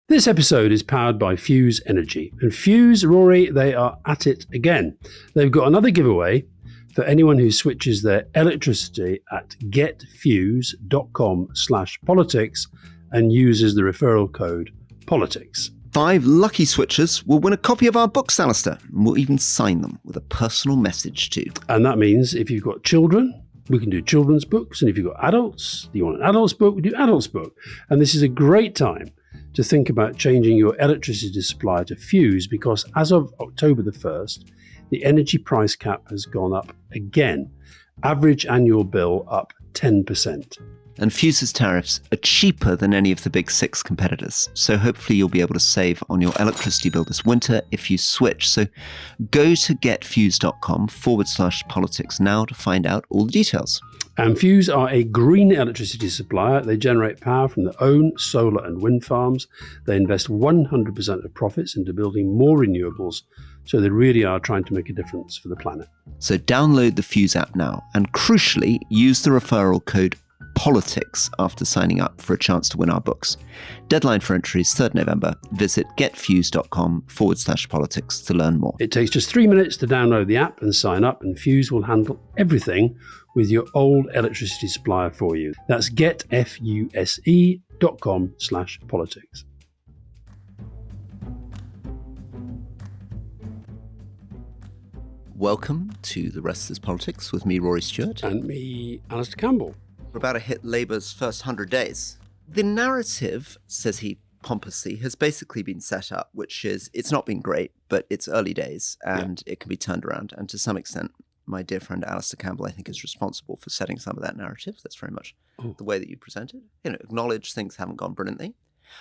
This episode is powered by Fuse Energy. And Fuse, Rory, they are at it again. They've got another giveaway for anyone who switches their electricity at getfuse.com/politics and uses the referral code politics. 5 lucky switchers will win a copy of our books, Alastair, and we'll even sign them with a personal message too. And that means if you've got children, we can do children's books. And if you've got adults, you want an adult's book, we do adult's book. And this is a great time to think about changing your electricity supplier to Fuse, because as of October the 1st, the energy price cap has gone up again. Average annual bill up 10%. And Fuse's tariffs are cheaper than any of the big 6 competitors. So hopefully you'll be able to save on your electricity bill this winter if you switch. So go to getfuse.com/politics now to find out all the details. And Fuse are a green electricity supplier. They generate power from their own solar and wind farms. They invest 100% of profits into building more renewables. So they really are trying to make a difference for the planet. So download the Fuse app now and crucially use the referral code politics after signing up for a chance to win our books. Deadline for entry is 3rd November. Visit getfuse.com/politics to learn more. It takes just 3 minutes to download the app and sign up, and Fuse will handle everything with your old electricity supplier for you. That's getfuse.com/politics. Welcome to The Rest is Politics with me, Rory Stewart. And me, Alastair Campbell. We're about to hit Labour's first 100 days. The narrative, says he pompously, has basically been set up, which is it's not been great, but it's early days and it can be turned around. And to some extent, my dear friend Alastair Campbell, I think, is responsible for setting some of that narrative. That's very much the way that you present it. Acknowledge things haven't gone brilliantly.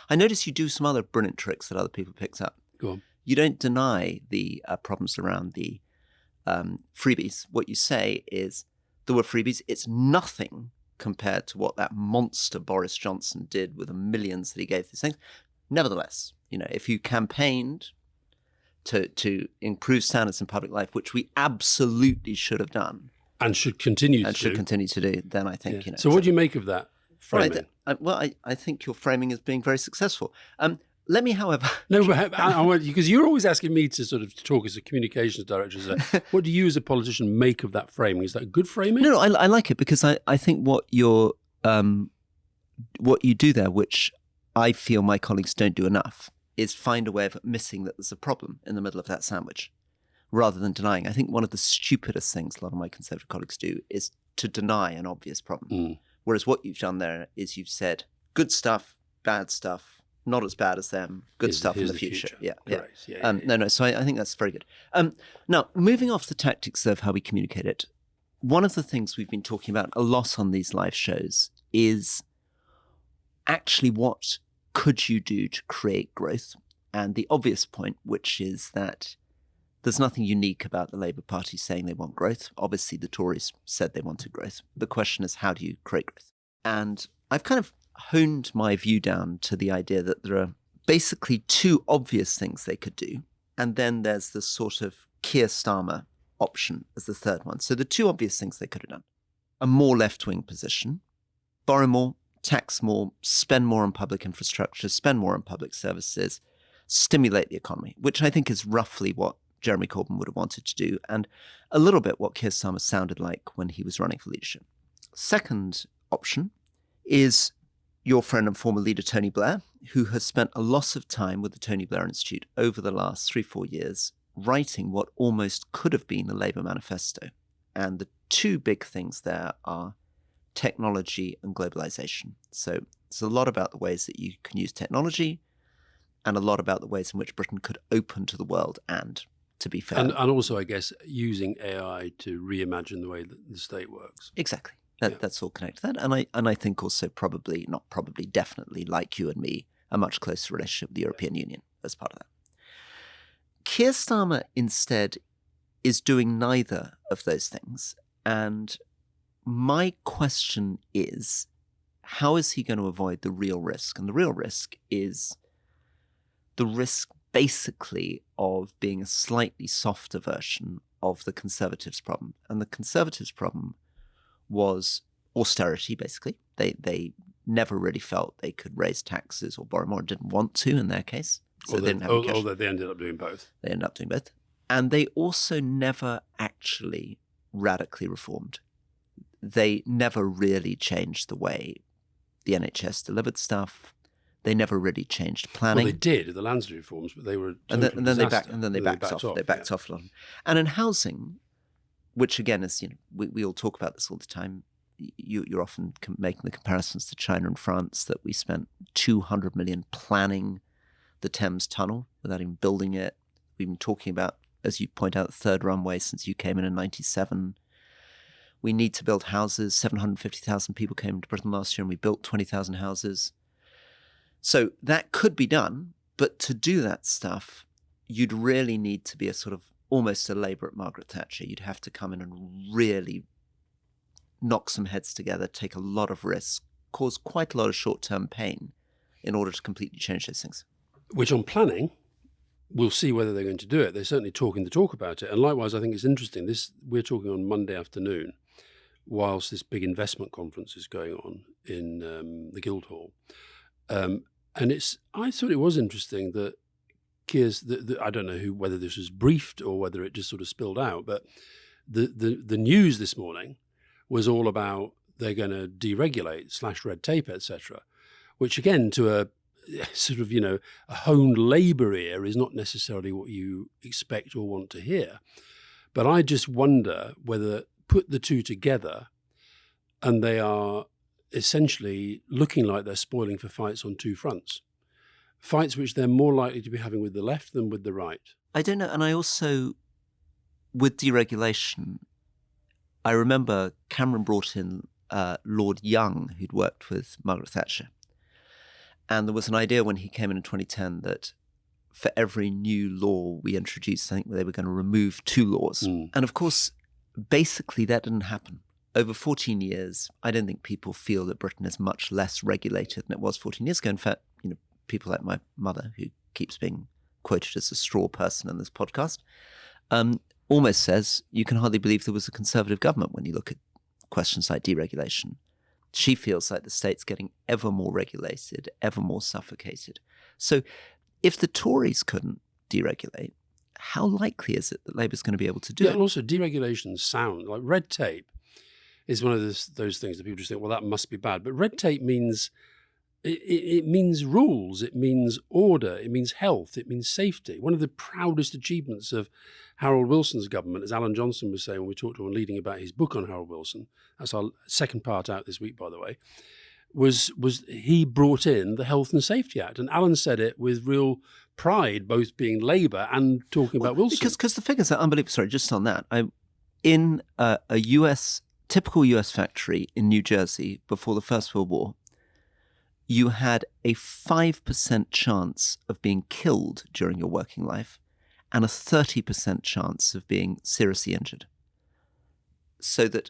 I notice you do some other brilliant tricks that other people picked up. Go on. You don't deny the problems around the freebies. What you say is there were freebies. It's nothing compared to what that monster Boris Johnson did with the millions that he gave these things. Nevertheless, if you campaigned to improve standards in public life, which we absolutely should have done, and should continue to do, then I think So, what do you make of that framing? I think your framing is being very successful. Let me, however... No, but because you're always asking me to sort of talk as a communications director. So what do you as a politician make of that framing? Is that a good framing? No, I like it because I think what you do there, which I feel my colleagues don't do enough, is find a way of missing that there's a problem in the middle of that sandwich rather than denying. I think one of the stupidest things a lot of my Conservative colleagues do is to deny an obvious problem. Whereas what you've done there is you've said good stuff, bad stuff, not as bad as them, good stuff in the future. Yeah. No. So I think that's very good. Now, moving off the tactics of how we communicate it, one of the things we've been talking about a lot on these live shows is actually what could you do to create growth? And the obvious point, which is that there's nothing unique about the Labour Party saying they want growth. Obviously, the Tories said they wanted growth. The question is, how do you create growth? And I've kind of honed my view down to the idea that there are basically 2 obvious things they could do. And then there's the sort of Keir Starmer option as the third one. So the 2 obvious things they could have done: a more left-wing position, borrow more, tax more, spend more on public infrastructure, spend more on public services, stimulate the economy, which I think is roughly what Jeremy Corbyn would have wanted to do, and a little bit what Keir Starmer sounded like when he was running for leadership. Second option is your friend and former leader, Tony Blair, who has spent a lot of time with the Tony Blair Institute over the last 3-4 years, writing what almost could have been a Labour manifesto. And the 2 big things there are technology and globalization. So it's a lot about the ways that you can use technology and a lot about the ways in which Britain could open to the world and, to be fair. And also, I guess, using AI to reimagine the way that the state works. Exactly. That's all connected to that. And I think also definitely, like you and me, a much closer relationship with the European Union as part of that. Keir Starmer instead is doing neither of those things. And my question is, how is he going to avoid the real risk? And the real risk is the risk basically of being a slightly softer version of the Conservatives' problem. And the Conservatives' problem was austerity, basically. They never really felt they could raise taxes or borrow more, didn't want to in their case. So they didn't have any cash. Although they ended up doing both. They ended up doing both. And they also never actually radically reformed. They never really changed the way the NHS delivered stuff. They never really changed planning. Well, they did the Lansdowne reforms, but they were a and total then disaster. they backed off. They backed off a lot. And in housing, which again is, we all talk about this all the time. You're often making the comparisons to China and France, that we spent 200 million planning the Thames Tunnel without even building it. We've been talking about, as you point out, the third runway since you came in 97. We need to build houses. 750,000 people came to Britain last year and we built 20,000 houses. So that could be done, but to do that stuff, you'd really need to be a sort of almost a Labour at Margaret Thatcher. You'd have to come in and really knock some heads together, take a lot of risks, cause quite a lot of short-term pain in order to completely change those things. Which on planning, we'll see whether they're going to do it. They're certainly talking the talk about it. And likewise, I think it's interesting. We're talking on Monday afternoon, whilst this big investment conference is going on in the Guildhall. And I thought it was interesting that Keir's, I don't know whether this was briefed or whether it just sort of spilled out, but the news this morning was all about they're going to deregulate, slash red tape, etc., which again, to a sort of, a honed Labour ear is not necessarily what you expect or want to hear. But I just wonder whether put the two together and they are essentially looking like they're spoiling for fights on two fronts. Fights which they're more likely to be having with the left than with the right. I don't know. And I also, with deregulation, I remember Cameron brought in Lord Young, who'd worked with Margaret Thatcher. And there was an idea when he came in 2010 that for every new law we introduced, I think they were going to remove 2 laws. And of course, basically that didn't happen. Over 14 years, I don't think people feel that Britain is much less regulated than it was 14 years ago. In fact, people like my mother, who keeps being quoted as a straw person in this podcast, almost says you can hardly believe there was a Conservative government when you look at questions like deregulation. She feels like the state's getting ever more regulated, ever more suffocated. So if the Tories couldn't deregulate, how likely is it that Labour's going to be able to do it? And also deregulation sound, like red tape, is one of those things that people just think, well, that must be bad. But red tape means, it means rules, it means order, it means health, it means safety. One of the proudest achievements of Harold Wilson's government, as Alan Johnson was saying when we talked to him leading about his book on Harold Wilson, that's our second part out this week, by the way, was he brought in the Health and Safety Act. And Alan said it with real pride, both being Labour and talking about Wilson. Because the figures are unbelievable. Sorry, just on that. In a typical US factory in New Jersey before the First World War, you had a 5% chance of being killed during your working life and a 30% chance of being seriously injured. So that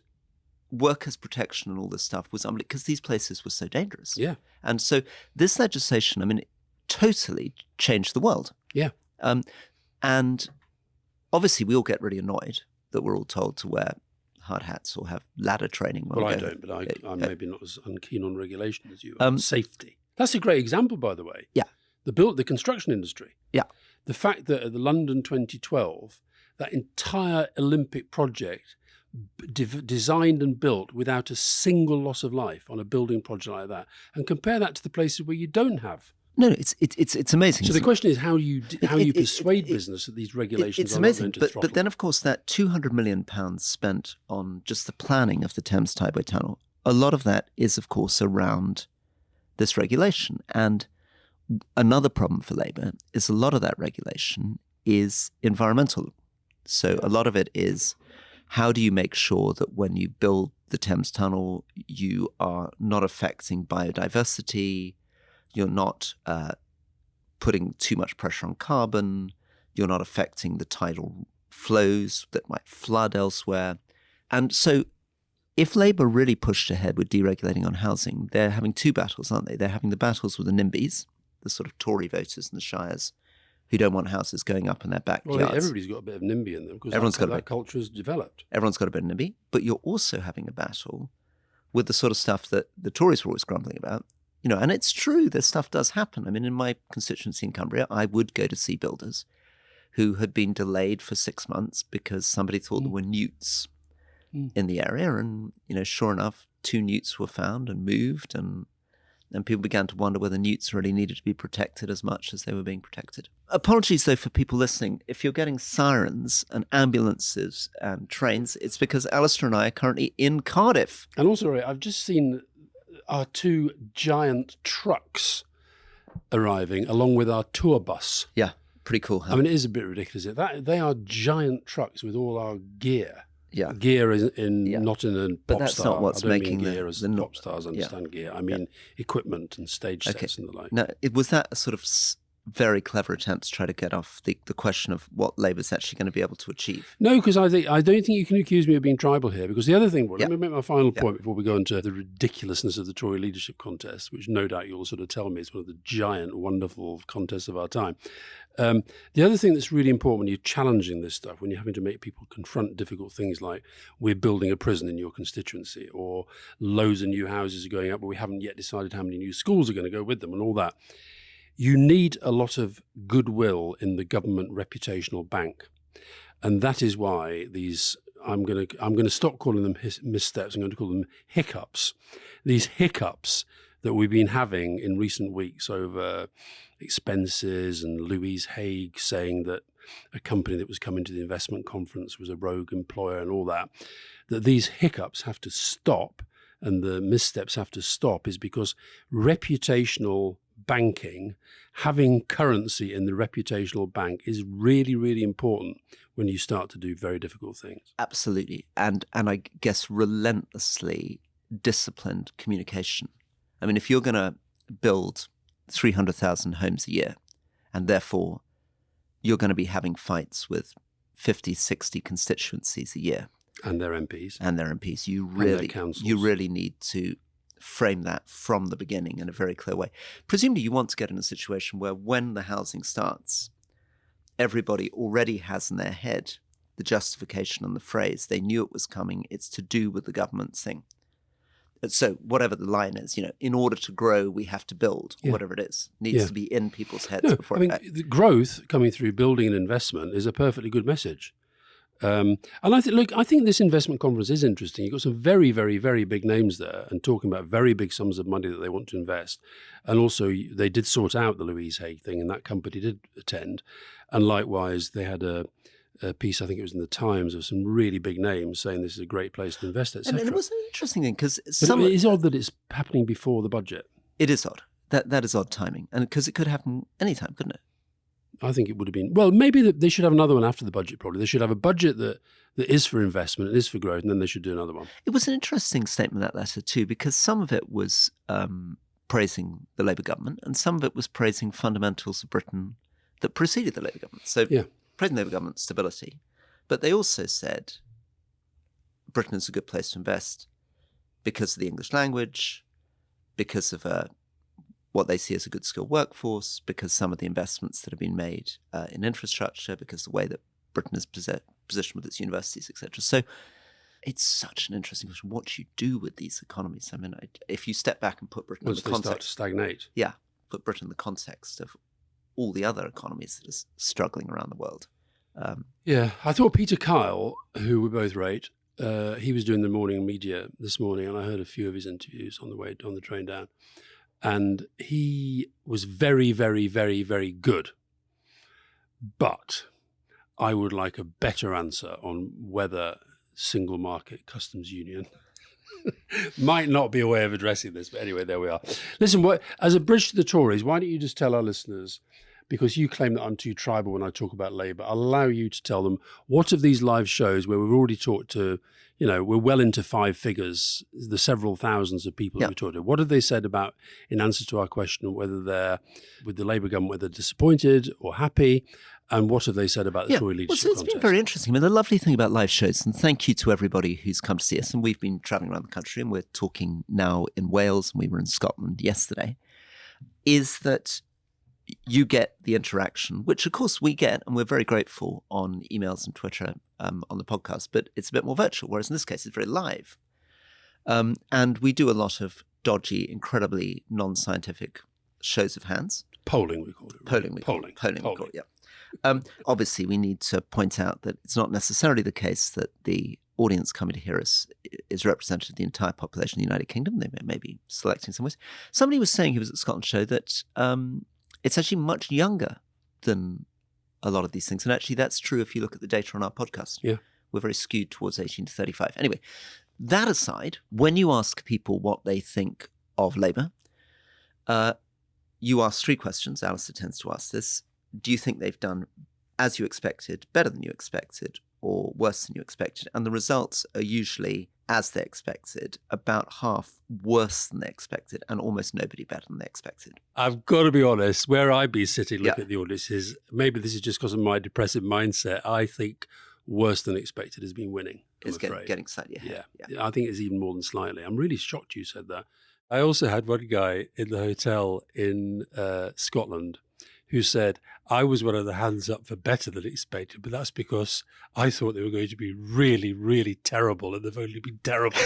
workers' protection and all this stuff was unbelievable because these places were so dangerous. Yeah. And so this legislation, it totally changed the world. Yeah. And obviously we all get really annoyed that we're all told to wear hard hats or have ladder training. Well, I don't, but I'm maybe not as keen on regulation as you are. Safety. That's a great example, by the way. Yeah. The construction industry. Yeah. The fact that at the London 2012, that entire Olympic project designed and built without a single loss of life on a building project like that, and compare that to the places where you don't have. No, it's amazing. So the question is how you persuade business that these regulations are amazing. Not meant to throttle. But then, of course, that £200 million spent on just the planning of the Thames Tideway Tunnel, a lot of that is, of course, around this regulation. And another problem for Labour is a lot of that regulation is environmental. So a lot of it is how do you make sure that when you build the Thames Tunnel, you are not affecting biodiversity, you're not putting too much pressure on carbon, you're not affecting the tidal flows that might flood elsewhere. And so if Labour really pushed ahead with deregulating on housing, they're having 2 battles, aren't they? They're having the battles with the NIMBYs, the sort of Tory voters in the shires, who don't want houses going up in their backyards. Well, everybody's got a bit of NIMBY in them because that culture has developed. Everyone's got a bit of NIMBY, but you're also having a battle with the sort of stuff that the Tories were always grumbling about. And it's true, this stuff does happen. I mean, in my constituency in Cumbria, I would go to see builders who had been delayed for 6 months because somebody thought there were newts in the area. And, sure enough, 2 newts were found and moved, and people began to wonder whether newts really needed to be protected as much as they were being protected. Apologies, though, for people listening. If you're getting sirens and ambulances and trains, it's because Alastair and I are currently in Cardiff. And also, Ray, I've just seen our 2 giant trucks arriving along with our tour bus. Yeah, pretty cool. Huh? I mean, it is a bit ridiculous. They are giant trucks with all our gear. Yeah, gear is not in a but pop that's star. not what's I don't making mean gear as the pop stars understand gear. I mean equipment and stage sets and the like. Now, was that a sort of very clever attempt to try to get off the question of what Labour's actually going to be able to achieve? No, because I don't think you can accuse me of being tribal here. Because the other thing, let me make my final point before we go into the ridiculousness of the Tory leadership contest, which no doubt you'll sort of tell me is one of the giant, wonderful contests of our time. The other thing that's really important when you're challenging this stuff, when you're having to make people confront difficult things like we're building a prison in your constituency, or loads of new houses are going up, but we haven't yet decided how many new schools are going to go with them, and all that. You need a lot of goodwill in the government reputational bank. And that is why I'm going to stop calling them missteps. I'm going to call them hiccups. These hiccups that we've been having in recent weeks over expenses, and Louise Haigh saying that a company that was coming to the investment conference was a rogue employer and all that these hiccups have to stop and the missteps have to stop, is because reputational banking, having currency in the reputational bank, is really, really important when you start to do very difficult things. Absolutely. And I guess relentlessly disciplined communication. I mean, if you're going to build 300,000 homes a year, and therefore you're going to be having fights with 50, 60 constituencies a year. And their MPs. You really need to frame that from the beginning in a very clear way. Presumably you want to get in a situation where when the housing starts, everybody already has in their head the justification and the phrase, they knew it was coming, it's to do with the government's thing. So whatever the line is, in order to grow, we have to build, or whatever it is, needs to be in people's heads before. The growth coming through building and investment is a perfectly good message. And I think this investment conference is interesting. You've got some very, very, very big names there and talking about very big sums of money that they want to invest. And also they did sort out the Louise Haigh thing, and that company did attend. And likewise, they had a piece, I think it was in the Times, of some really big names saying this is a great place to invest, etc. And it was an interesting thing because it is odd that it's happening before the budget. It is odd. That is odd timing, and because it could happen anytime, couldn't it? I think it would have been, well, maybe they should have another one after the budget, probably. They should have a budget that is for investment, and is for growth, and then they should do another one. It was an interesting statement, that letter, too, because some of it was praising the Labour government, and some of it was praising fundamentals of Britain that preceded the Labour government. So praising the Labour government's stability. But they also said Britain is a good place to invest because of the English language, because of what they see as a good skilled workforce, because some of the investments that have been made in infrastructure, because the way that Britain is positioned with its universities, etc. So it's such an interesting question. What do you do with these economies? I mean, if you step back and put Britain in the context... Once they start to stagnate. Yeah, put Britain in the context of all the other economies that are struggling around the world. I thought Peter Kyle, who we both rate, he was doing the morning media this morning, and I heard a few of his interviews on the train down. And he was very, very, very, very good. But I would like a better answer on whether single market customs union might not be a way of addressing this. But anyway, there we are. Listen, as a bridge to the Tories, why don't you just tell our listeners, because you claim that I'm too tribal when I talk about Labour, I'll allow you to tell them what of these live shows where we've already talked to, we're well into 5 figures, the several thousands of people that we talked to. What have they said about, in answer to our question, whether they're with the Labour government, whether disappointed or happy, and what have they said about the Tory leadership contest? It's been very interesting. I mean, the lovely thing about live shows, and thank you to everybody who's come to see us, and we've been travelling around the country, and we're talking now in Wales, and we were in Scotland yesterday, is that you get the interaction, which of course we get, and we're very grateful on emails and Twitter on the podcast, but it's a bit more virtual, whereas in this case it's very live. And we do a lot of dodgy, incredibly non-scientific shows of hands. Polling, we call it. Right? Polling, we call it, yeah. Obviously, we need to point out that it's not necessarily the case that the audience coming to hear us is representative of the entire population of the United Kingdom. They may be selecting some ways. Somebody was saying, he was at the Scotland show, that it's actually much younger than a lot of these things. And actually, that's true if you look at the data on our podcast. Yeah. We're very skewed towards 18 to 35. Anyway, that aside, when you ask people what they think of Labour, you ask 3 questions. Alastair tends to ask this. Do you think they've done as you expected, better than you expected, or worse than you expected? And the results are usually as they expected, about half worse than they expected, and almost nobody better than they expected. I've got to be honest, where I'd be sitting looking at the audience is, maybe this is just because of my depressive mindset, I think worse than expected has been winning. It's getting slightly ahead. Yeah, I think it's even more than slightly. I'm really shocked you said that. I also had one guy in the hotel in Scotland who said, I was one of the hands up for better than expected, but that's because I thought they were going to be really, really terrible, and they've only been terrible.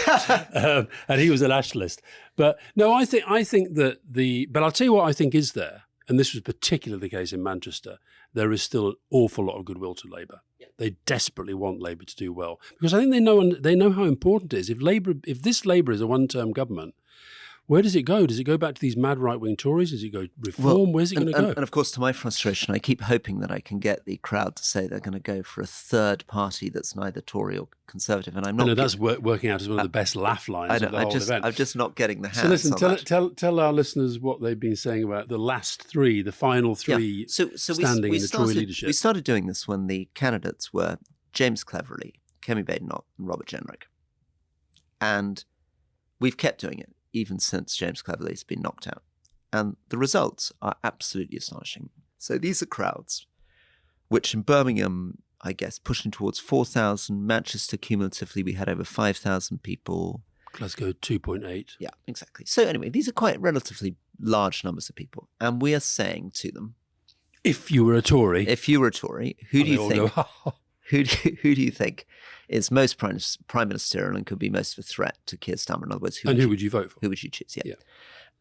And he was a nationalist. But no, I think that but I'll tell you what I think is there, and this was particularly the case in Manchester, there is still an awful lot of goodwill to Labour. Yeah. They desperately want Labour to do well, because I think they know how important it is. If this Labour is a one-term government, where does it go? Does it go back to these mad right-wing Tories? Does it go reform? Where's it going to go? And of course, to my frustration, I keep hoping that I can get the crowd to say they're going to go for a third party that's neither Tory or Conservative. And I'm not. That's working out as one of the best laugh lines of the whole event. I'm just not getting the hands. So listen, tell our listeners what they've been saying about the last 3, the final 3 standing in the Tory leadership. We started doing this when the candidates were James Cleverly, Kemi Badenoch, and Robert Jenrick. And we've kept doing it even since James Cleverly's been knocked out. And the results are absolutely astonishing. So these are crowds, which in Birmingham, I guess, pushing towards 4,000. Manchester, cumulatively, we had over 5,000 people. Glasgow, 2.8. Yeah, exactly. So anyway, these are quite relatively large numbers of people. And we are saying to them, if you were a Tory, who do you think... Who do you think is most prime ministerial and could be most of a threat to Keir Starmer? In other words, who would you vote for? Who would you choose? Yeah.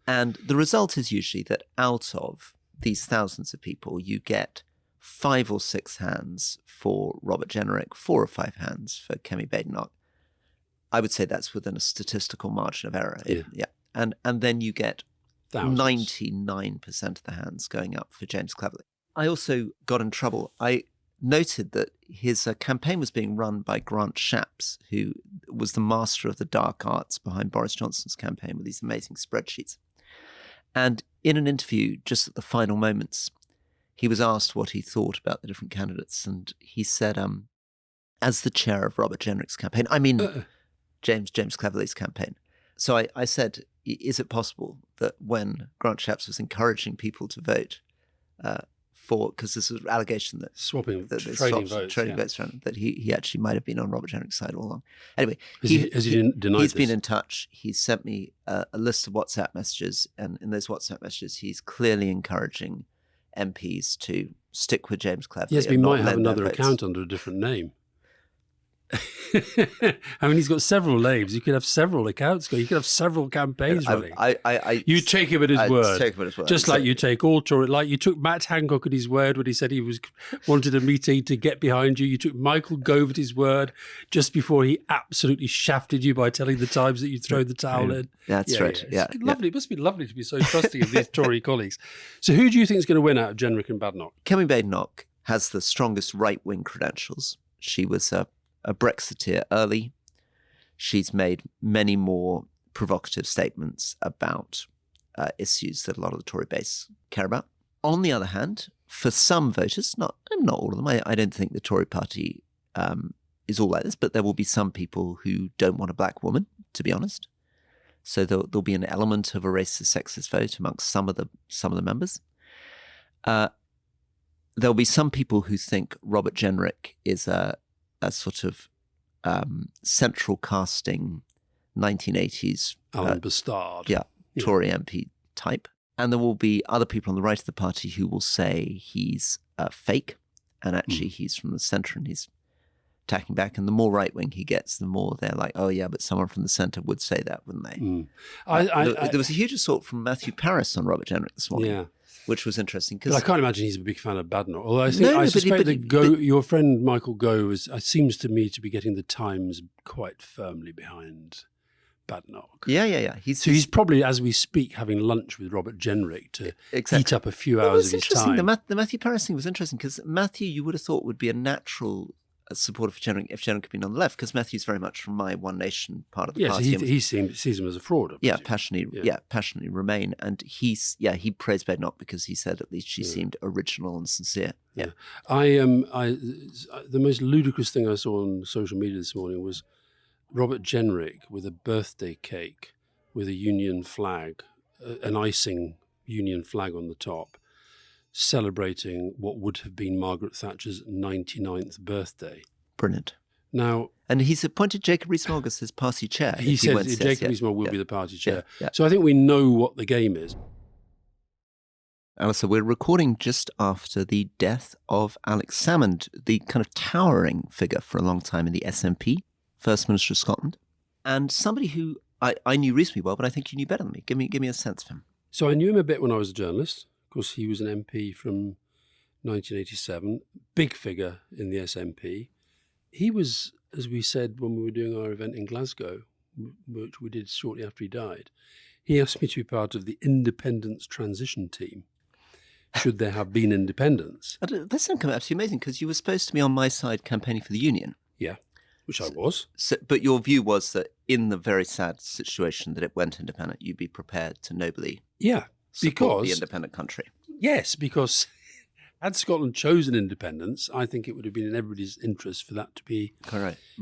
And the result is usually that out of these thousands of people, you get 5 or 6 hands for Robert Jenrick, 4 or 5 hands for Kemi Badenoch. I would say that's within a statistical margin of error. Yeah. And then you get 99% of the hands going up for James Cleverly. I also got in trouble. I noted that his campaign was being run by Grant Shapps, who was the master of the dark arts behind Boris Johnson's campaign with these amazing spreadsheets. And in an interview, just at the final moments, he was asked what he thought about the different candidates. And he said, as the chair of Robert Jenrick's campaign, James Cleverly's campaign. So I said, is it possible that when Grant Shapps was encouraging people to vote because this was an allegation that trading votes around, that he actually might have been on Robert Jenrick's side all along. Anyway, has he denied he's this? Been in touch. He's sent me a list of WhatsApp messages, and in those WhatsApp messages, he's clearly encouraging MPs to stick with James Cleverly. Yes, but he might have another account under a different name. I mean, he's got several names. You could have several accounts. You could have several campaigns running. You take him at his word. Take him at his word. Just like you take all Tory. Like you took Matt Hancock at his word when he said he wanted a meeting to get behind you. You took Michael Gove at his word just before he absolutely shafted you by telling the Times that you'd thrown the towel in. That's right. Yeah. It's lovely. It must be lovely to be so trusting of these Tory colleagues. So who do you think is going to win out of Jenrick and Badenoch? Kemi Badenoch has the strongest right-wing credentials. She was a Brexiteer early. She's made many more provocative statements about issues that a lot of the Tory base care about. On the other hand, for some voters, not all of them, I don't think the Tory party is all like this, but there will be some people who don't want a black woman, to be honest. So there'll be an element of a racist, sexist vote amongst some of the members. There'll be some people who think Robert Jenrick is a sort of central casting 1980s Alan Bastard. Tory MP type. And there will be other people on the right of the party who will say he's fake, and actually he's from the centre and he's attacking back. And the more right-wing he gets, the more they're like, oh, yeah, but someone from the centre would say that, wouldn't they? There was a huge assault from Matthew Paris on Robert Jenrick this morning, which was interesting. But I can't imagine he's a big fan of Badenoch. Although I suspect your friend Michael Gove seems to me to be getting the Times quite firmly behind Badenoch. Yeah. He's probably, as we speak, having lunch with Robert Jenrick to eat up a few hours of his time. The Matthew Paris thing was interesting because Matthew, you would have thought, would be a natural supporter for Jenrick if Jenrick had been on the left, because Matthew's very much from my One Nation part of the party. Yes, he sees him as a fraud. Passionately Remain, and he praised Badenoch because he said at least she seemed original and sincere. Yeah, the most ludicrous thing I saw on social media this morning was Robert Jenrick with a birthday cake with a Union flag, an icing Union flag on the top, celebrating what would have been Margaret Thatcher's 99th birthday. Brilliant. Now, and he's appointed Jacob Rees-Mogg as his party chair. He said Jacob Rees-Mogg will be the party chair. Yeah. So I think we know what the game is. Alastair, we're recording just after the death of Alex Salmond, the kind of towering figure for a long time in the SNP, First Minister of Scotland, and somebody who I knew reasonably well, but I think you knew better than me. Give me a sense of him. So I knew him a bit when I was a journalist. Of course, he was an MP from 1987, big figure in the SNP. He was, as we said when we were doing our event in Glasgow, which we did shortly after he died, he asked me to be part of the independence transition team, should there have been independence. That's absolutely amazing, because you were supposed to be on my side campaigning for the Union. Yeah, which I was. But your view was that in the very sad situation that it went independent, you'd be prepared to nobly support the independent country. Yes, because had Scotland chosen independence, I think it would have been in everybody's interest for that to be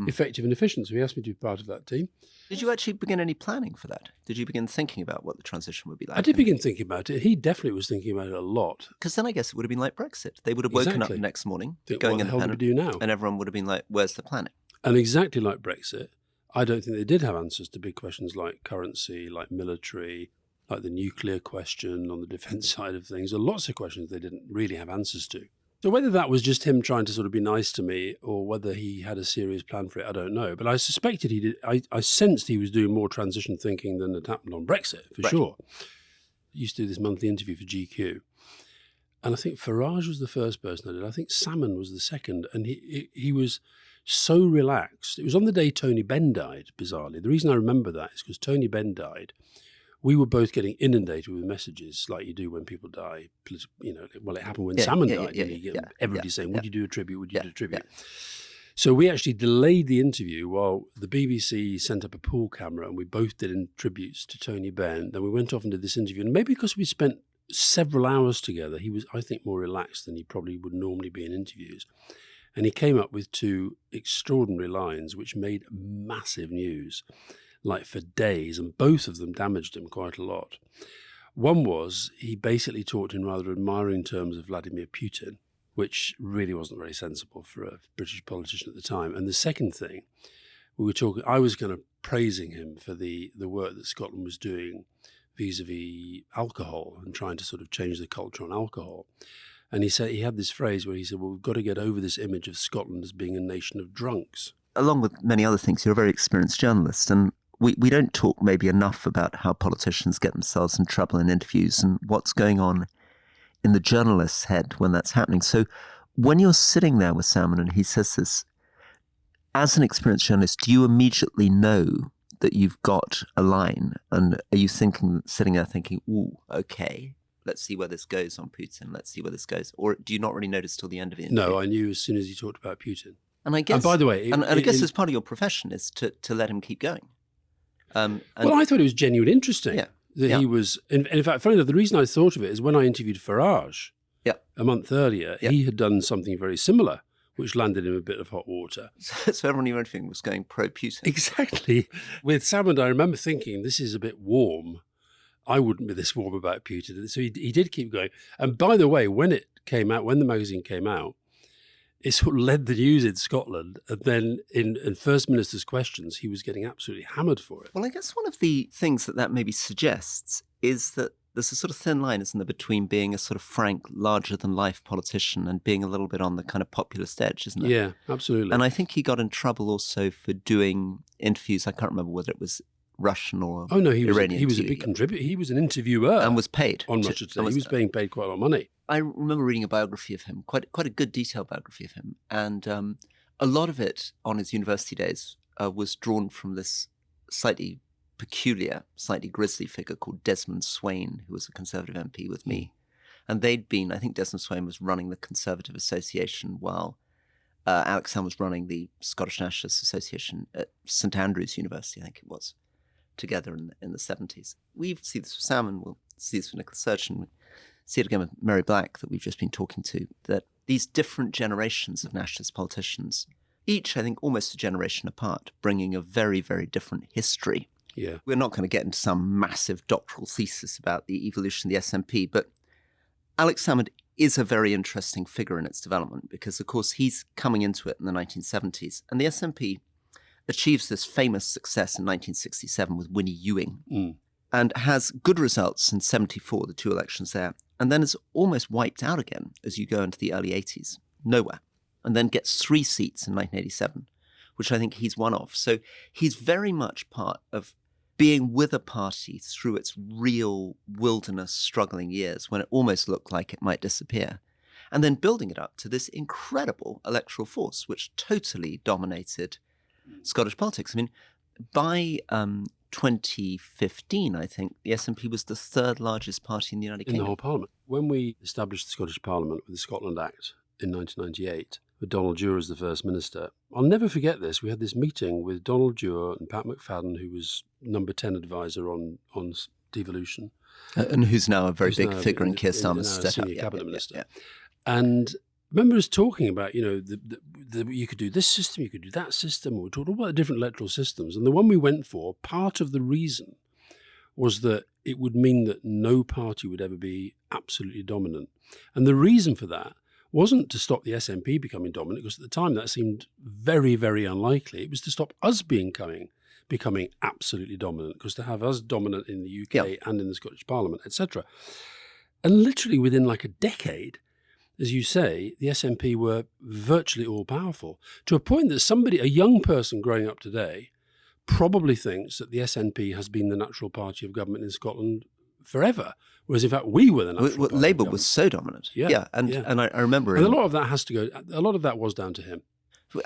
effective and efficient. So he asked me to be part of that team. Did you actually begin any planning for that? Did you begin thinking about what the transition would be like? I did begin thinking about it. He definitely was thinking about it a lot. Because then I guess it would have been like Brexit. They would have woken up the next morning, going independent, what the hell do we do now? And everyone would have been like, where's the planning? And exactly like Brexit, I don't think they did have answers to big questions like currency, like military, like the nuclear question on the defence side of things. There are lots of questions they didn't really have answers to. So whether that was just him trying to sort of be nice to me or whether he had a serious plan for it, I don't know. But I suspected he did. I sensed he was doing more transition thinking than had happened on Brexit, for sure. He used to do this monthly interview for GQ. And I think Farage was the first person I did. I think Salmond was the second. And he was so relaxed. It was on the day Tony Benn died, bizarrely. The reason I remember that is because Tony Benn died. We were both getting inundated with messages like you do when people die. You know, well, it happened when Salmond died. Everybody saying, would you do a tribute? Would you do a tribute? So we actually delayed the interview while the BBC sent up a pool camera and we both did tributes to Tony Benn. Then we went off and did this interview. And maybe because we spent several hours together, he was, I think, more relaxed than he probably would normally be in interviews. And he came up with two extraordinary lines which made massive news, like for days, and both of them damaged him quite a lot. One was he basically talked in rather admiring terms of Vladimir Putin, which really wasn't very sensible for a British politician at the time. And the second thing, I was kind of praising him for the work that Scotland was doing vis-a-vis alcohol and trying to sort of change the culture on alcohol. And he said, he had this phrase where he said, well, we've got to get over this image of Scotland as being a nation of drunks. Along with many other things, you're a very experienced journalist, and we don't talk maybe enough about how politicians get themselves in trouble in interviews and what's going on in the journalist's head when that's happening. So when you're sitting there with Salmond and he says this, as an experienced journalist, do you immediately know that you've got a line? And are you sitting there thinking, ooh, okay, let's see where this goes on Putin, let's see where this goes? Or do you not really notice till the end of the interview? No, I knew as soon as he talked about Putin. And I guess, and by the way, I guess as part of your profession is to let him keep going. Well, I thought it was genuinely interesting that he was. In fact, funny enough, the reason I thought of it is when I interviewed Farage a month earlier, he had done something very similar, which landed him a bit of hot water. So everyone you were interviewing was going pro-Putin. Exactly. With Salmond, I remember thinking, this is a bit warm. I wouldn't be this warm about Putin. So he did keep going. And by the way, when the magazine came out, it sort of led the news in Scotland. And then in First Minister's questions, he was getting absolutely hammered for it. Well, I guess one of the things that maybe suggests is that there's a sort of thin line, isn't there, between being a sort of frank, larger-than-life politician and being a little bit on the kind of populist edge, isn't it? Yeah, absolutely. And I think he got in trouble also for doing interviews. I can't remember whether it was Russian or Iranian. He was a big contributor. He was an interviewer. And was paid. On Russia Today. He was being paid quite a lot of money. I remember reading a biography of him, quite a good detailed biography of him. And a lot of it on his university days was drawn from this slightly peculiar, slightly grisly figure called Desmond Swayne, who was a Conservative MP with me. And they'd been, I think Desmond Swayne was running the Conservative Association while Alex Salmond was running the Scottish Nationalist Association at St Andrews University, I think it was, together in the 70s. We see this with Salmond, we'll see this with Nicola Sturgeon, we see it again with Mary Black that we've just been talking to, that these different generations of nationalist politicians, each, I think, almost a generation apart, bringing a very, very different history. Yeah. We're not going to get into some massive doctoral thesis about the evolution of the SNP, but Alex Salmond is a very interesting figure in its development because, of course, he's coming into it in the 1970s. And the SNP achieves this famous success in 1967 with Winnie Ewing and has good results in 74, the two elections there, and then is almost wiped out again as you go into the early 80s, nowhere, and then gets 3 seats in 1987, which I think he's one of. So he's very much part of being with a party through its real wilderness struggling years when it almost looked like it might disappear, and then building it up to this incredible electoral force which totally dominated Scottish politics. I mean, by 2015, I think, the SNP was the 3rd largest party in the United Kingdom. In the whole Parliament. When we established the Scottish Parliament with the Scotland Act in 1998, with Donald Dewar as the First Minister, I'll never forget this. We had this meeting with Donald Dewar and Pat McFadden, who was number 10 advisor on devolution. And who's now a very big figure in Keir Starmer's senior cabinet minister. And remember us talking about, you could do this system, you could do that system, and we talked about the different electoral systems. And the one we went for, part of the reason was that it would mean that no party would ever be absolutely dominant. And the reason for that wasn't to stop the SNP becoming dominant, because at the time that seemed very, very unlikely. It was to stop us becoming absolutely dominant, because to have us dominant in the UK and in the Scottish Parliament, etc. And literally within like a decade, as you say, the SNP were virtually all powerful, to a point that a young person growing up today, probably thinks that the SNP has been the natural party of government in Scotland forever, whereas in fact we were the natural party. Labour was so dominant. And I remember, and a lot of that was down to him.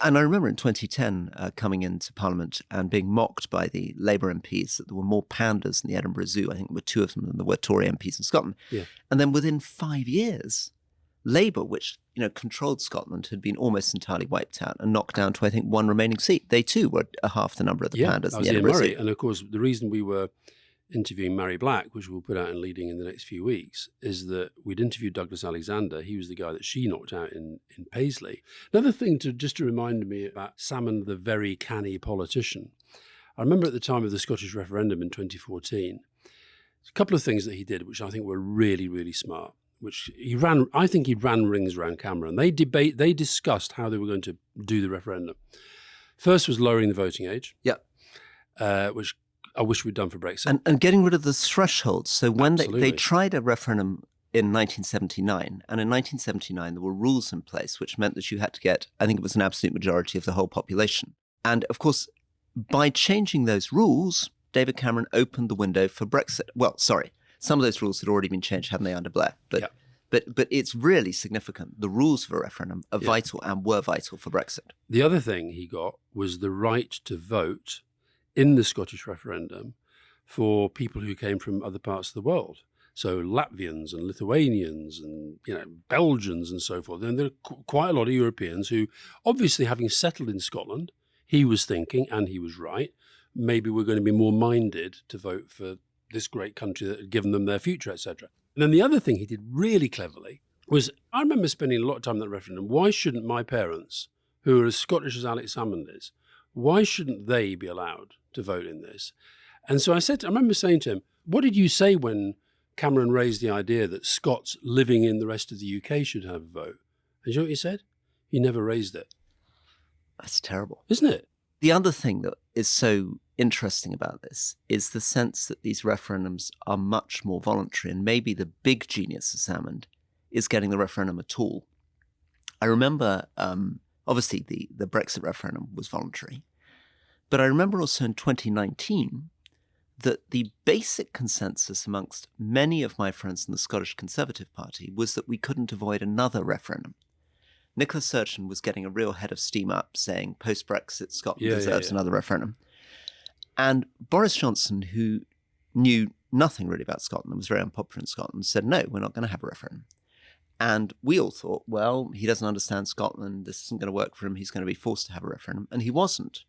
And I remember in 2010 coming into Parliament and being mocked by the Labour MPs that there were more pandas in the Edinburgh Zoo. I think there were 2 of them than there were Tory MPs in Scotland. Yeah. And then within 5 years, Labour, which controlled Scotland, had been almost entirely wiped out and knocked down to, I think, 1 remaining seat. They too were half the number of the pandas in the Edinburgh Zoo. And of course, the reason we were interviewing Mary Black, which we'll put out in Leading in the next few weeks, is that we'd interviewed Douglas Alexander. He was the guy that she knocked out in Paisley. Another thing to remind me about Salmond, the very canny politician. I remember at the time of the Scottish referendum in 2014, a couple of things that he did, which I think were really, really smart. I think he ran rings around camera, and they discussed how they were going to do the referendum. First was lowering the voting age. Which I wish we'd done for Brexit. And getting rid of the thresholds. So when they tried a referendum in 1979, and in 1979 there were rules in place which meant that you had to get, I think it was an absolute majority of the whole population. And of course, by changing those rules, David Cameron opened the window for Brexit. Well, sorry, some of those rules had already been changed, hadn't they, under Blair? But it's really significant. The rules of a referendum are vital and were vital for Brexit. The other thing he got was the right to vote in the Scottish referendum for people who came from other parts of the world. So Latvians and Lithuanians and Belgians and so forth. And there are quite a lot of Europeans who, obviously having settled in Scotland, he was thinking, and he was right, maybe we're going to be more minded to vote for this great country that had given them their future, etc. And then the other thing he did really cleverly was, I remember spending a lot of time in that referendum, why shouldn't my parents, who are as Scottish as Alex Salmond is, why shouldn't they be allowed to vote in this? And so I remember saying to him, what did you say when Cameron raised the idea that Scots living in the rest of the UK should have a vote? And you know what he said? He never raised it. That's terrible. Isn't it? The other thing that is so interesting about this is the sense that these referendums are much more voluntary, and maybe the big genius of Salmond is getting the referendum at all. I remember, obviously, the Brexit referendum was voluntary, but I remember also in 2019 that the basic consensus amongst many of my friends in the Scottish Conservative Party was that we couldn't avoid another referendum. Nicola Sturgeon was getting a real head of steam up, saying post-Brexit Scotland deserves another referendum. And Boris Johnson, who knew nothing really about Scotland and was very unpopular in Scotland, said, no, we're not going to have a referendum. And we all thought, well, he doesn't understand Scotland. This isn't going to work for him. He's going to be forced to have a referendum. And he wasn't.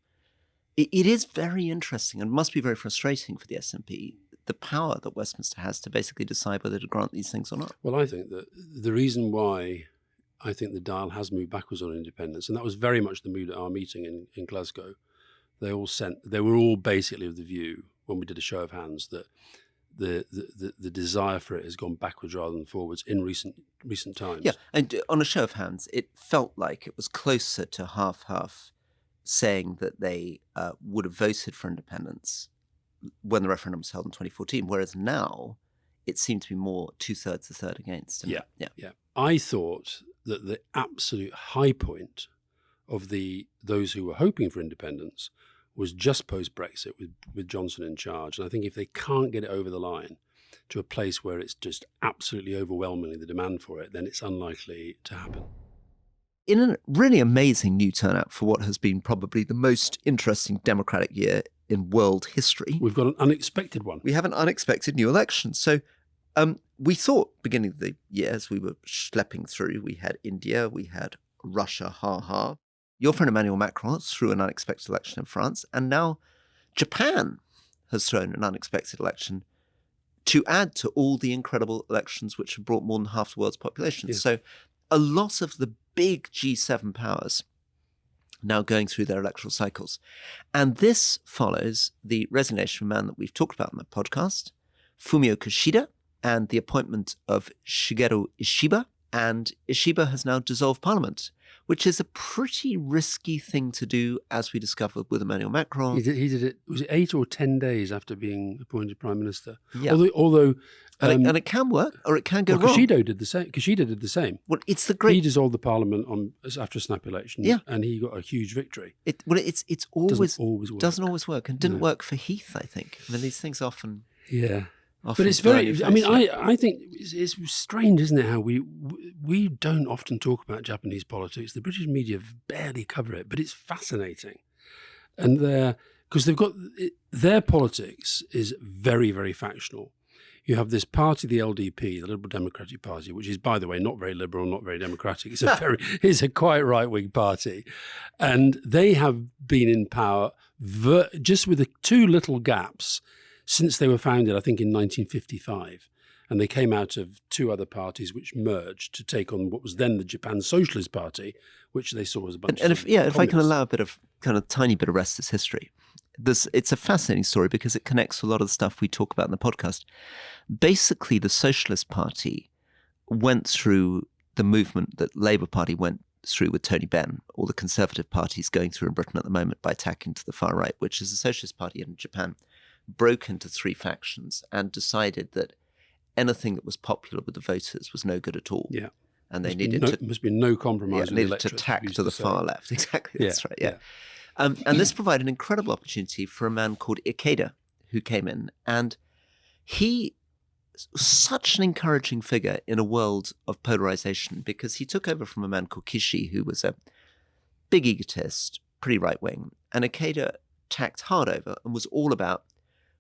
It is very interesting and must be very frustrating for the SNP, the power that Westminster has to basically decide whether to grant these things or not. Well, I think that the reason why I think the dial has moved backwards on independence, and that was very much the mood at our meeting in Glasgow. They were all basically of the view, when we did a show of hands, that the desire for it has gone backwards rather than forwards in recent times. Yeah, and on a show of hands, it felt like it was closer to half-half saying that they would have voted for independence when the referendum was held in 2014, whereas now it seemed to be more 2/3, a third against. Yeah. I thought that the absolute high point of those who were hoping for independence was just post-Brexit with Johnson in charge. And I think if they can't get it over the line to a place where it's just absolutely overwhelmingly the demand for it, then it's unlikely to happen. In a really amazing new turnout for what has been probably the most interesting democratic year in world history. We've got an unexpected one. We have an unexpected new election. So we thought, beginning of the year, as we were schlepping through, we had India, we had Russia, ha. Your friend Emmanuel Macron threw an unexpected election in France, and now Japan has thrown an unexpected election to add to all the incredible elections which have brought more than half the world's population. Yes. So a lot of the big G7 powers now going through their electoral cycles. And this follows the resignation of a man that we've talked about in the podcast, Fumio Kishida, and the appointment of Shigeru Ishiba. And Ishiba has now dissolved parliament, which is a pretty risky thing to do, as we discovered with Emmanuel Macron. He did it, was it 8 or 10 days after being appointed Prime Minister? Yeah. Although and it can work, or it can go wrong. Kishida did the same. Well, it's the great... He dissolved the parliament after a snap election, and he got a huge victory. It's doesn't always work, and didn't work for Heath, I think. I mean, these things often... Yeah. But it's very... I mean, I think it's strange, isn't it, how we don't often talk about Japanese politics. The British media barely cover it, but it's fascinating. And because they've got... Their politics is very, very factional. You have this party, the LDP, the Liberal Democratic Party, which is, by the way, not very liberal, not very democratic. It's a quite right-wing party. And they have been in power just with the two little gaps since they were founded, I think, in 1955. And they came out of two other parties which merged to take on what was then the Japan Socialist Party, which they saw as a bunch of if I can allow a bit of tiny bit of restless history. It's a fascinating story because it connects to a lot of the stuff we talk about in the podcast. Basically, the Socialist Party went through the movement that Labour Party went through with Tony Benn, or the Conservative Party is going through in Britain at the moment by attacking to the far right, which is the Socialist Party in Japan broke into three factions and decided that anything that was popular with the voters was no good at all. Yeah. And they must be no compromise with the needed to tack to the far left. Exactly, that's right, yeah. And this provided an incredible opportunity for a man called Ikeda, who came in. And he was such an encouraging figure in a world of polarization because he took over from a man called Kishi, who was a big egotist, pretty right-wing. And Ikeda tacked hard over and was all about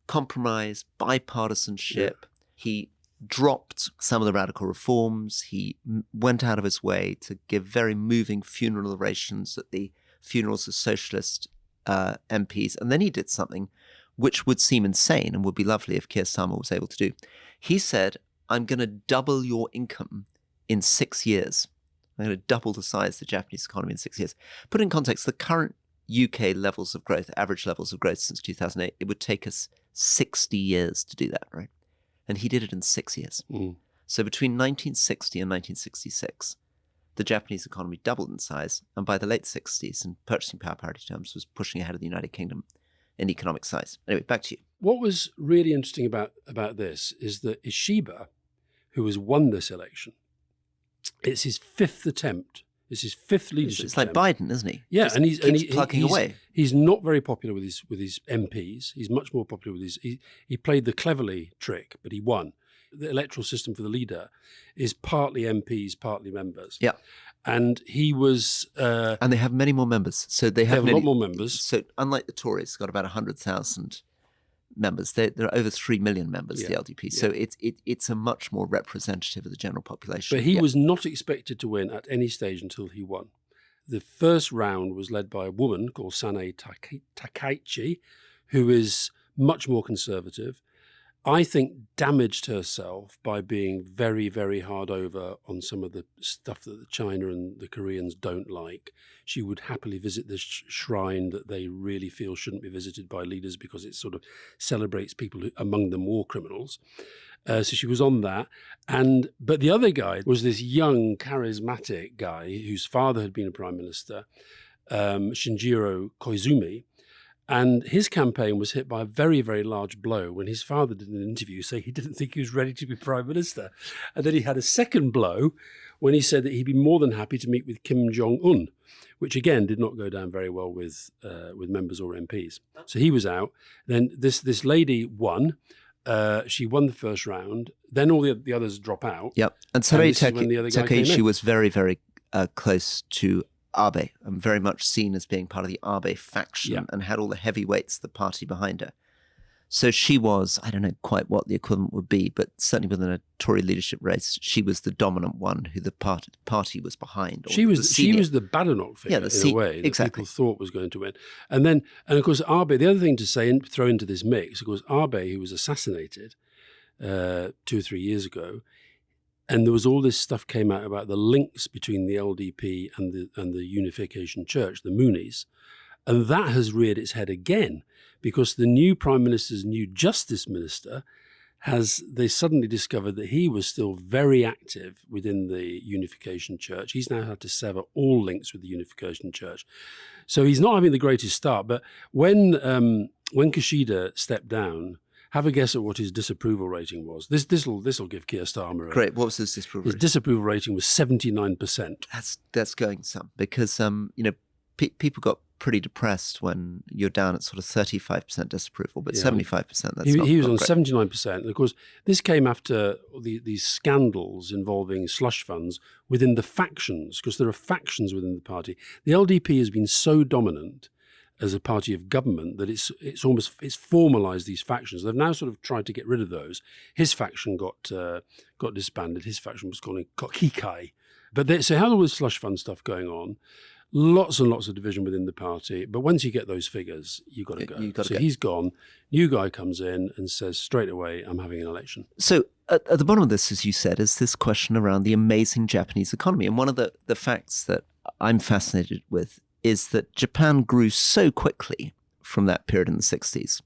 compromise, bipartisanship. Yeah. He dropped some of the radical reforms. He went out of his way to give very moving funeral orations at the funerals of socialist MPs. And then he did something which would seem insane and would be lovely if Keir Starmer was able to do. He said, I'm going to double your income in 6 years. I'm going to double the size of the Japanese economy in 6 years. Put in context, the current UK levels of growth, average levels of growth since 2008, it would take us 60 years to do that, right? And he did it in 6 years. Mm. So between 1960 and 1966, the Japanese economy doubled in size, and by the late 60s, in purchasing power parity terms, was pushing ahead of the United Kingdom in economic size. Anyway, back to you. What was really interesting about this is that Ishiba, who has won this election, it's his fifth attempt. It's his fifth leadership. It's like attempt. Biden, isn't he? Yeah, Just and he's plugging away. He's not very popular with his MPs. He's much more popular with he played the cleverly trick, but he won. The electoral system for the leader is partly MPs, partly members. Yeah. And he was... and they have many more members. So they have a lot more members. So unlike the Tories, got about 100,000 members. There are over 3 million members, the LDP. Yeah. So it's a much more representative of the general population. But he was not expected to win at any stage until he won. The first round was led by a woman called Sane Takaichi, who is much more conservative. I think damaged herself by being very, very hard over on some of the stuff that China and the Koreans don't like. She would happily visit this shrine that they really feel shouldn't be visited by leaders because it sort of celebrates people who, among them, war criminals. So she was on that. But the other guy was this young, charismatic guy whose father had been a prime minister, Shinjiro Koizumi. And his campaign was hit by a very, very large blow when his father did an interview saying he didn't think he was ready to be prime minister. And then he had a second blow when he said that he'd be more than happy to meet with Kim Jong-un, which again did not go down very well with members or MPs. So he was out. Then this lady won. She won the first round. Then all the others drop out. Yep. And Tory Takaichi was very, very close to Abe, and very much seen as being part of the Abe faction, and had all the heavyweights of the party behind her. So she was, I don't know quite what the equivalent would be, but certainly within a Tory leadership race, she was the dominant one who the party was behind. She was the Badenoch figure in a way that people thought was going to win. And of course, Abe, the other thing to say and throw into this mix, of course, Abe, who was assassinated 2 or 3 years ago, and there was all this stuff came out about the links between the LDP and the Unification Church, the Moonies. And that has reared its head again because the new Prime Minister's new Justice Minister they suddenly discovered that he was still very active within the Unification Church. He's now had to sever all links with the Unification Church. So he's not having the greatest start. But when Kishida stepped down, have a guess at what his disapproval rating was. This will give Keir Starmer. Great. What was his disapproval rating? His disapproval rating was 79%. That's going some because people got pretty depressed when you're down at sort of 35% disapproval, but 75%. He was on 79%, and of course this came after these scandals involving slush funds within the factions, because there are factions within the party. The LDP has been so dominant as a party of government that it's formalised these factions. They've now sort of tried to get rid of those. His faction got disbanded. His faction was called Kikai. But so how all this slush fund stuff going on, lots and lots of division within the party. But once you get those figures, you've got to go. So he's gone. New guy comes in and says straight away, I'm having an election. So at the bottom of this, as you said, is this question around the amazing Japanese economy. And one of the facts that I'm fascinated with is that Japan grew so quickly from that period in the 60s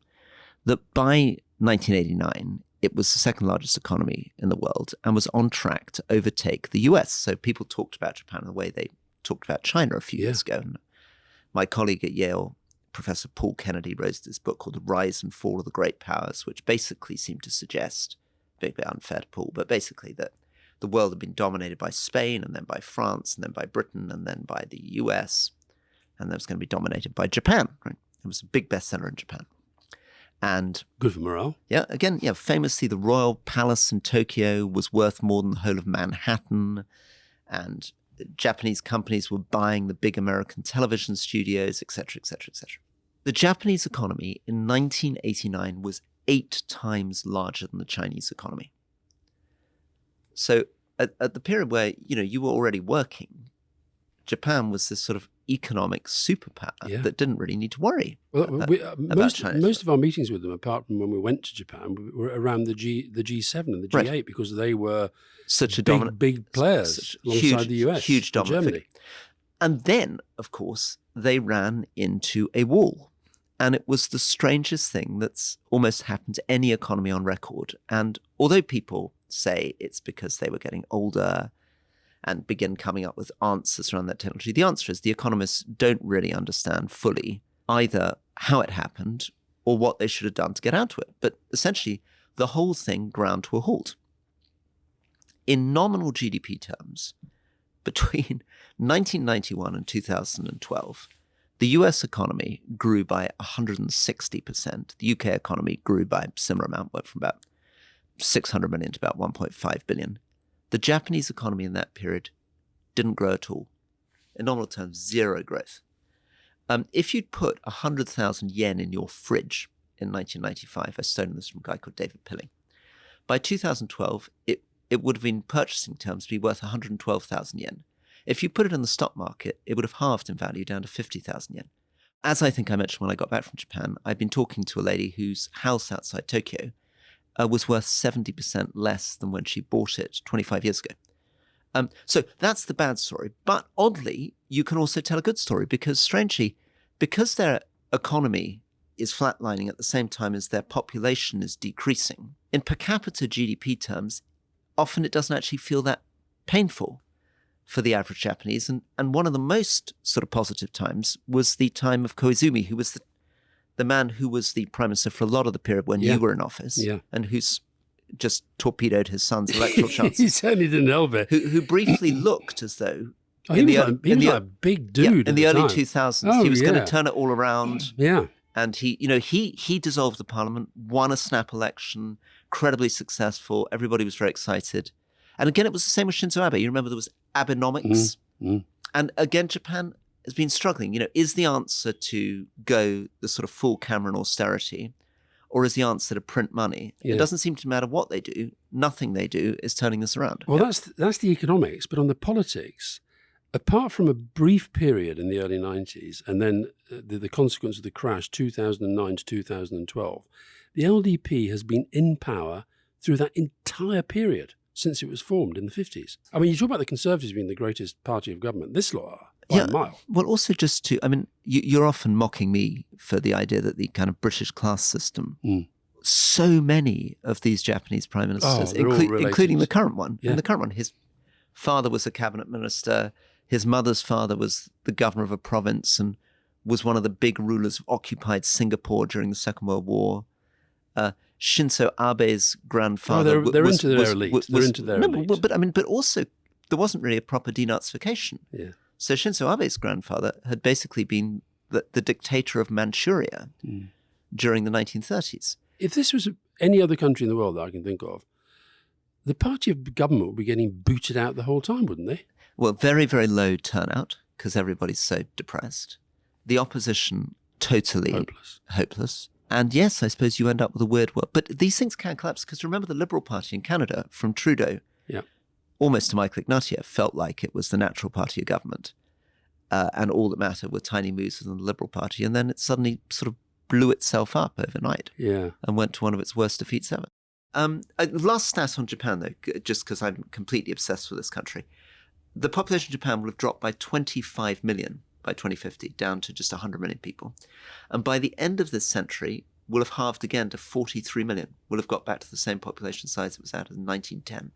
that by 1989, it was the second largest economy in the world and was on track to overtake the US. So people talked about Japan the way they talked about China a few years ago. And my colleague at Yale, Professor Paul Kennedy, wrote this book called The Rise and Fall of the Great Powers, which basically seemed to suggest, a bit unfair to Paul, but basically that the world had been dominated by Spain and then by France and then by Britain and then by the US. And that was going to be dominated by Japan. Right? It was a big bestseller in Japan. And good for morale. Yeah, again, famously the Royal Palace in Tokyo was worth more than the whole of Manhattan. And Japanese companies were buying the big American television studios, etc., etc., etc. The Japanese economy in 1989 was 8 times larger than the Chinese economy. So at the period where, you were already working, Japan was this sort of economic superpower that didn't really need to worry about China. Most of our meetings with them, apart from when we went to Japan, were around the G7 and the G8 because they were such a big players alongside the US, huge dominant Germany. Figure. And then, of course, they ran into a wall. And it was the strangest thing that's almost happened to any economy on record. And although people say it's because they were getting older and begin coming up with answers around that technology, the answer is the economists don't really understand fully either how it happened or what they should have done to get out to it. But essentially, the whole thing ground to a halt. In nominal GDP terms, between 1991 and 2012, the US economy grew by 160%. The UK economy grew by a similar amount, went from about 600 million to about 1.5 billion. The Japanese economy in that period didn't grow at all. In nominal terms, zero growth. If you'd put 100,000 yen in your fridge in 1995, I stole this from a guy called David Pilling, by 2012, it would have in purchasing terms be worth 112,000 yen. If you put it in the stock market, it would have halved in value down to 50,000 yen. As I think I mentioned when I got back from Japan, I'd been talking to a lady whose house outside Tokyo was worth 70% less than when she bought it 25 years ago. So that's the bad story. But oddly, you can also tell a good story because strangely, because their economy is flatlining at the same time as their population is decreasing, in per capita GDP terms, often it doesn't actually feel that painful for the average Japanese. And one of the most sort of positive times was the time of Koizumi, who was the man who was the prime minister for a lot of the period when you were in office and who's just torpedoed his son's electoral chances. He certainly didn't help it. Who briefly looked as though... he was like a big dude in the early time. 2000s. He was going to turn it all around. Yeah. And he dissolved the parliament, won a snap election, incredibly successful. Everybody was very excited. And again, it was the same with Shinzo Abe. You remember there was Abenomics. And again, Japan has been struggling. Is the answer to go the sort of full Cameron austerity, or is the answer to print money? It doesn't seem to matter what they do. Nothing they do is turning this around. Well, that's the economics. But on the politics, apart from a brief period in the early 90s and then the consequence of the crash, 2009 to 2012, the LDP has been in power through that entire period since it was formed in the 50s. I mean, you talk about the Conservatives being the greatest party of government. This lot are by a mile. Well, also you're often mocking me for the idea that the kind of British class system, so many of these Japanese prime ministers, including the current one, and the current one, his father was a cabinet minister, his mother's father was the governor of a province and was one of the big rulers of occupied Singapore during the Second World War. Shinzo Abe's grandfather they're into their elite. They're into their elite. But also there wasn't really a proper denazification. Yeah. So Shinzo Abe's grandfather had basically been the dictator of Manchuria during the 1930s. If this was any other country in the world that I can think of, the party of government would be getting booted out the whole time, wouldn't they? Well, very, very low turnout because everybody's so depressed. The opposition totally hopeless. And yes, I suppose you end up with a weird world. But these things can collapse because remember the Liberal Party in Canada from Trudeau, almost to Michael Ignatieff, felt like it was the natural party of government. And all that mattered were tiny moves within the Liberal Party. And then it suddenly sort of blew itself up overnight and went to one of its worst defeats ever. Last stat on Japan, though, just because I'm completely obsessed with this country. The population of Japan will have dropped by 25 million by 2050, down to just 100 million people. And by the end of this century, we'll have halved again to 43 million. We'll have got back to the same population size it was at in 1910.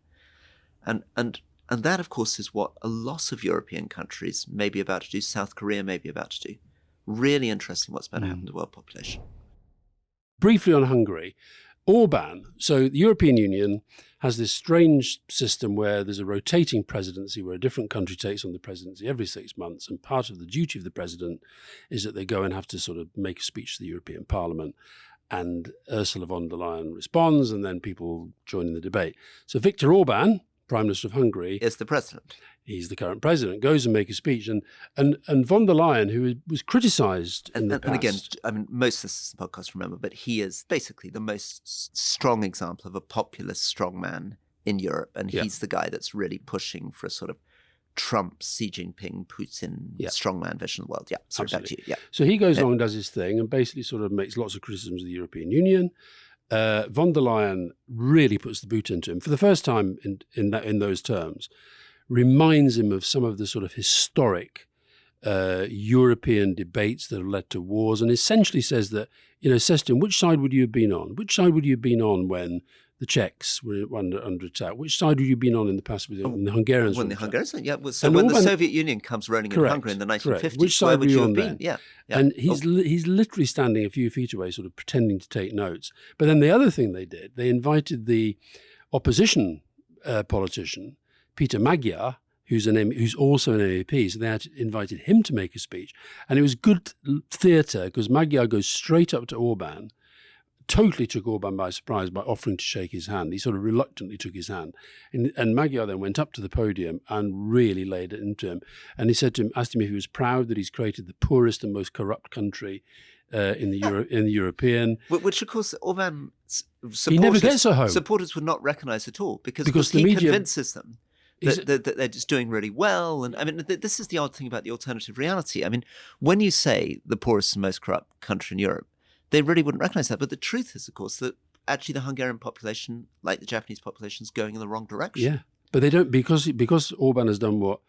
And that, of course, is what a lot of European countries may be about to do. South Korea may be about to do. Really interesting what's about to happen to the world population. Briefly on Hungary, Orban. So the European Union has this strange system where there's a rotating presidency where a different country takes on the presidency every 6 months. And part of the duty of the president is that they go and have to sort of make a speech to the European Parliament. And Ursula von der Leyen responds, and then people join in the debate. So Viktor Orban, Prime Minister of Hungary, is the president. He's the current president, goes and makes a speech. And von der Leyen, who was criticised in the past. And again, I mean, most of this is a podcast, remember, but he is basically the most strong example of a populist strongman in Europe. And he's the guy that's really pushing for a sort of Trump, Xi Jinping, Putin, strongman vision of the world. Yeah, sorry, back to you. Yeah. So he goes along and does his thing and basically sort of makes lots of criticisms of the European Union. Von der Leyen really puts the boot into him for the first time in those terms. Reminds him of some of the sort of historic European debates that have led to wars, and essentially says that, says to him, which side would you have been on? Which side would you have been on when the Czechs were under attack. Which side have you been on in the past when the Hungarians? When were the attacked? Hungarians, yeah. Well, so And when Orban, the Soviet Union comes rolling in Hungary in the 1950s, which side where would were you you on have then? been? Yeah. And he's literally standing a few feet away, sort of pretending to take notes. But then the other thing they did, they invited the opposition politician, Peter Magyar, who's also an MEP, so they had invited him to make a speech. And it was good theatre because Magyar goes straight up to Orban, totally took Orban by surprise by offering to shake his hand. He sort of reluctantly took his hand. And Magyar then went up to the podium and really laid it into him. And he said to him, asked him if he was proud that he's created the poorest and most corrupt country in the European. Which, of course, Orban he never gets a home. Supporters would not recognise at all because the he media convinces them that they're just doing really well. And I mean, this is the odd thing about the alternative reality. I mean, when you say the poorest and most corrupt country in Europe, they really wouldn't recognise that. But the truth is, of course, that actually the Hungarian population, like the Japanese population, is going in the wrong direction. Yeah, but they don't, because Orban has done what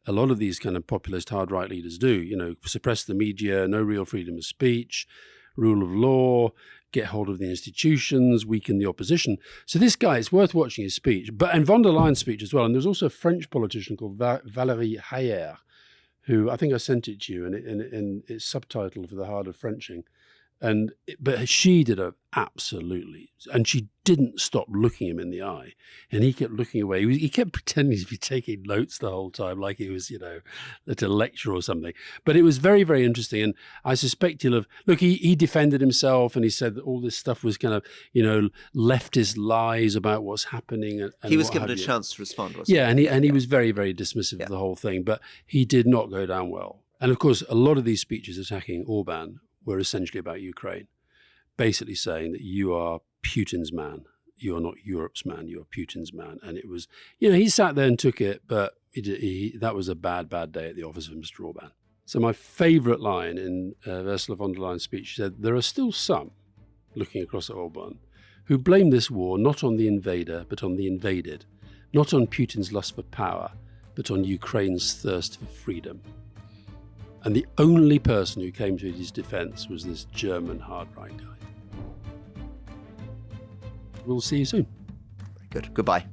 a lot of these kind of populist hard-right leaders do, suppress the media, no real freedom of speech, rule of law, get hold of the institutions, weaken the opposition. So this guy, it's worth watching his speech, and von der Leyen's speech as well. And there's also a French politician called Valérie Hayer, who I think I sent it to you, and it's subtitled for the hard of Frenching. But she did and she didn't stop looking him in the eye, and he kept looking away. He kept pretending to be taking notes the whole time, like he was, at a lecture or something. But it was very, very interesting, and I suspect he defended himself, and he said that all this stuff was kind of, leftist lies about what's happening. And he was given a chance to respond, wasn't he? Yeah, and he was very, very dismissive of the whole thing, but he did not go down well. And of course, a lot of these speeches attacking Orban were essentially about Ukraine, basically saying that you are Putin's man. You are not Europe's man. You are Putin's man. And it was, he sat there and took it, but that was a bad, bad day at the office of Mr. Orban. So my favourite line in Ursula von der Leyen's speech, she said, there are still some, looking across at Orban, who blame this war not on the invader, but on the invaded, not on Putin's lust for power, but on Ukraine's thirst for freedom. And the only person who came to his defence was this German hard-right guy. We'll see you soon. Very good. Goodbye.